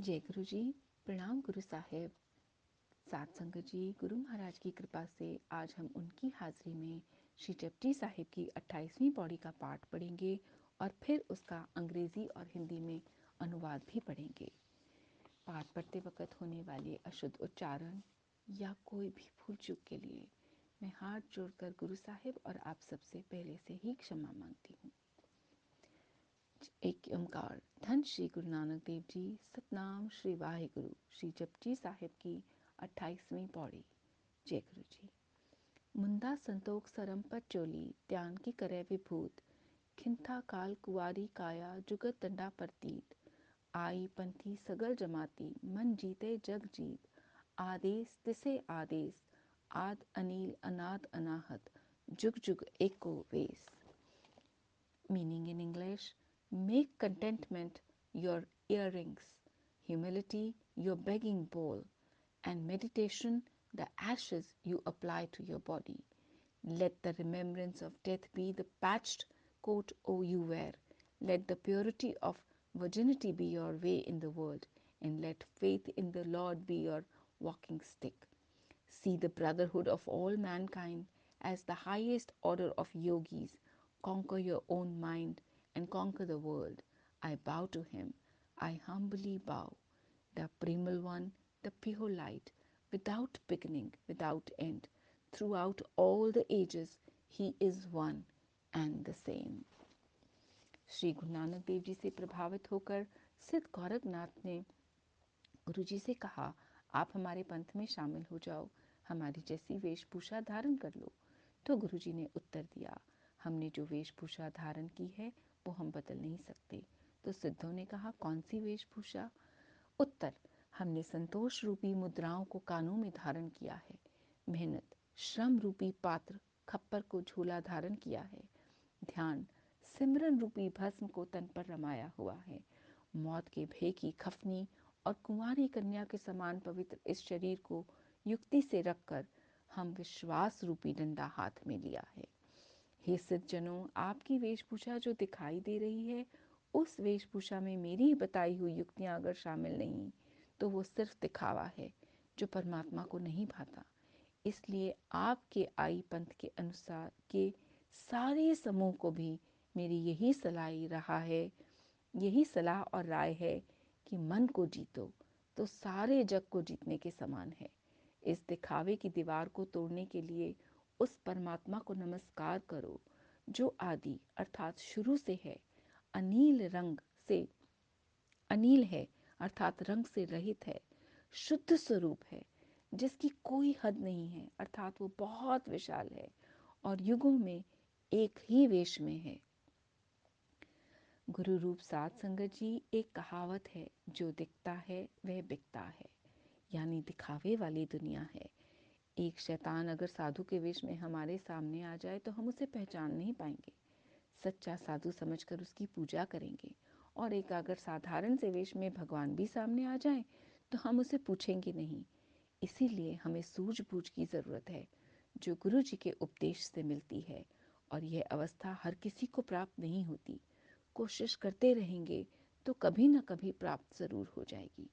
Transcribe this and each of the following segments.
जय गुरु जी। प्रणाम गुरु साहिब। सात संगत जी, गुरु महाराज की कृपा से आज हम उनकी हाजिरी में श्री जपजी साहिब की 28वीं पौड़ी का पाठ पढ़ेंगे और फिर उसका अंग्रेजी और हिंदी में अनुवाद भी पढ़ेंगे। पाठ पढ़ते वक्त होने वाले अशुद्ध उच्चारण या कोई भी भूल चूक के लिए मैं हाथ जोड़कर गुरु साहिब और आप सबसे पहले से ही क्षमा मांगती हूँ। एक ओंकार। धन श्री गुरु नानक देव जी। सतनाम श्री वाहिगुरु। श्री जपजी साहिब की 28वीं पौड़ी। जय गुरु जी। मुंदा संतोख सरम पर चोली त्यान की करे विभूत खिंथा काल कुआरी काया जुगत दंडा प्रतीत आई पंथी सगल जमाती मन जीते जग जीत आदेश तिसे आदेश आद अनिल अनाद अनाहत जुग जुग एको वेस। Meaning in English: make contentment your earrings, humility your begging bowl, and meditation the ashes you apply to your body. Let the remembrance of death be the patched coat you wear. Let the purity of virginity be your way in the world, and let faith in the Lord be your walking stick. See the brotherhood of all mankind as the highest order of yogis. Conquer your own mind and conquer the world. I bow to him. I humbly bow. The primal one, the pure light, without beginning, without end. Throughout all the ages, he is one and the same. Shri Guru Nanak Dev ji से प्रभावित होकर सिद्ध गोरखनाथ ने गुरु जी से कहा, आप हमारे पंथ में शामिल हो जाओ, हमारी जैसी वेशभूषा धारण कर लो। तो गुरु जी ने उत्तर दिया, हमने जो वेशभूषा धारण की है वो हम बदल नहीं सकते। तो सिद्धों ने कहा, कौन सी वेशभूषा? उत्तर, हमने संतोष रूपी मुद्राओं को कानों में धारण किया है, मेहनत श्रम रूपी पात्र खप्पर को झूला धारण किया है, ध्यान सिमरन रूपी भस्म को तन पर रमाया हुआ है, मौत के भय की खफनी और कुंवारी कन्या के समान पवित्र इस शरीर को युक्ति से रखकर हम विश्वास रूपी डंडा हाथ में लिया है। हे सिद्ध जनों, आपकी वेशभूषा जो दिखाई दे रही है, उस वेशभूषा में मेरी बताई हुई युक्तियां अगर शामिल नहीं तो वो सिर्फ दिखावा है जो परमात्मा को नहीं भाता। इसलिए आपके आई पंथ के अनुसार के सारे समूह को भी मेरी यही सलाह और राय है कि मन को जीतो तो सारे जग को जीतने के समान है। इस दिखावे की दीवार को तोड़ने के लिए उस परमात्मा को नमस्कार करो जो आदि अर्थात शुरू से है, अनिल है अर्थात रंग से रहित है, शुद्ध स्वरूप है, जिसकी कोई हद नहीं है अर्थात वो बहुत विशाल है और युगों में एक ही वेश में है। गुरु रूप साध संगत जी, एक कहावत है, जो दिखता है वह बिकता है, यानी दिखावे वाली दुनिया है। एक शैतान अगर साधु के वेश में हमारे सामने आ जाए तो हम उसे पहचान नहीं पाएंगे, सच्चा साधु समझकर उसकी पूजा करेंगे। और एक अगर साधारण से वेश में भगवान भी सामने आ जाए तो हम उसे पूछेंगे नहीं। इसीलिए हमें सूझबूझ की जरूरत है, जो गुरु जी के उपदेश से मिलती है, और यह अवस्था हर किसी को प्राप्त नहीं होती। कोशिश करते रहेंगे तो कभी न कभी प्राप्त जरूर हो जाएगी।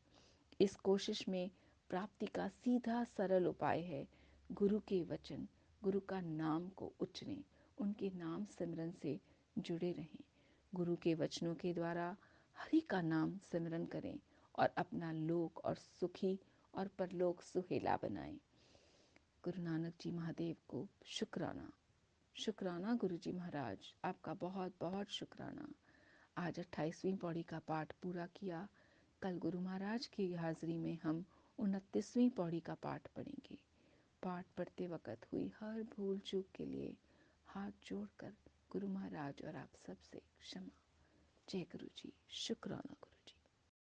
इस कोशिश में प्राप्ति का सीधा सरल उपाय है गुरु के वचन, गुरु का नाम को उच्चरें, उनके नाम सिमरन से जुड़े रहें। गुरु के वचनों के द्वारा हरि का नाम सिमरन करें और अपना लोक और सुखी और परलोक सुहेला बनाएं। गुरु नानक जी महादेव को शुक्राना। शुक्राना गुरु जी महाराज, आपका बहुत बहुत शुक्राना। आज 28वीं पौड़ी का पाठ पूरा किया। कल गुरु महाराज की हाजिरी में हम 29वीं पौड़ी का पाठ पढ़ेंगे। पाठ पढ़ते वक्त हुई हर भूल चूक के लिए हाथ जोड़कर गुरु महाराज और आप सबसे क्षमा। जय गुरु जी। शुक्राना।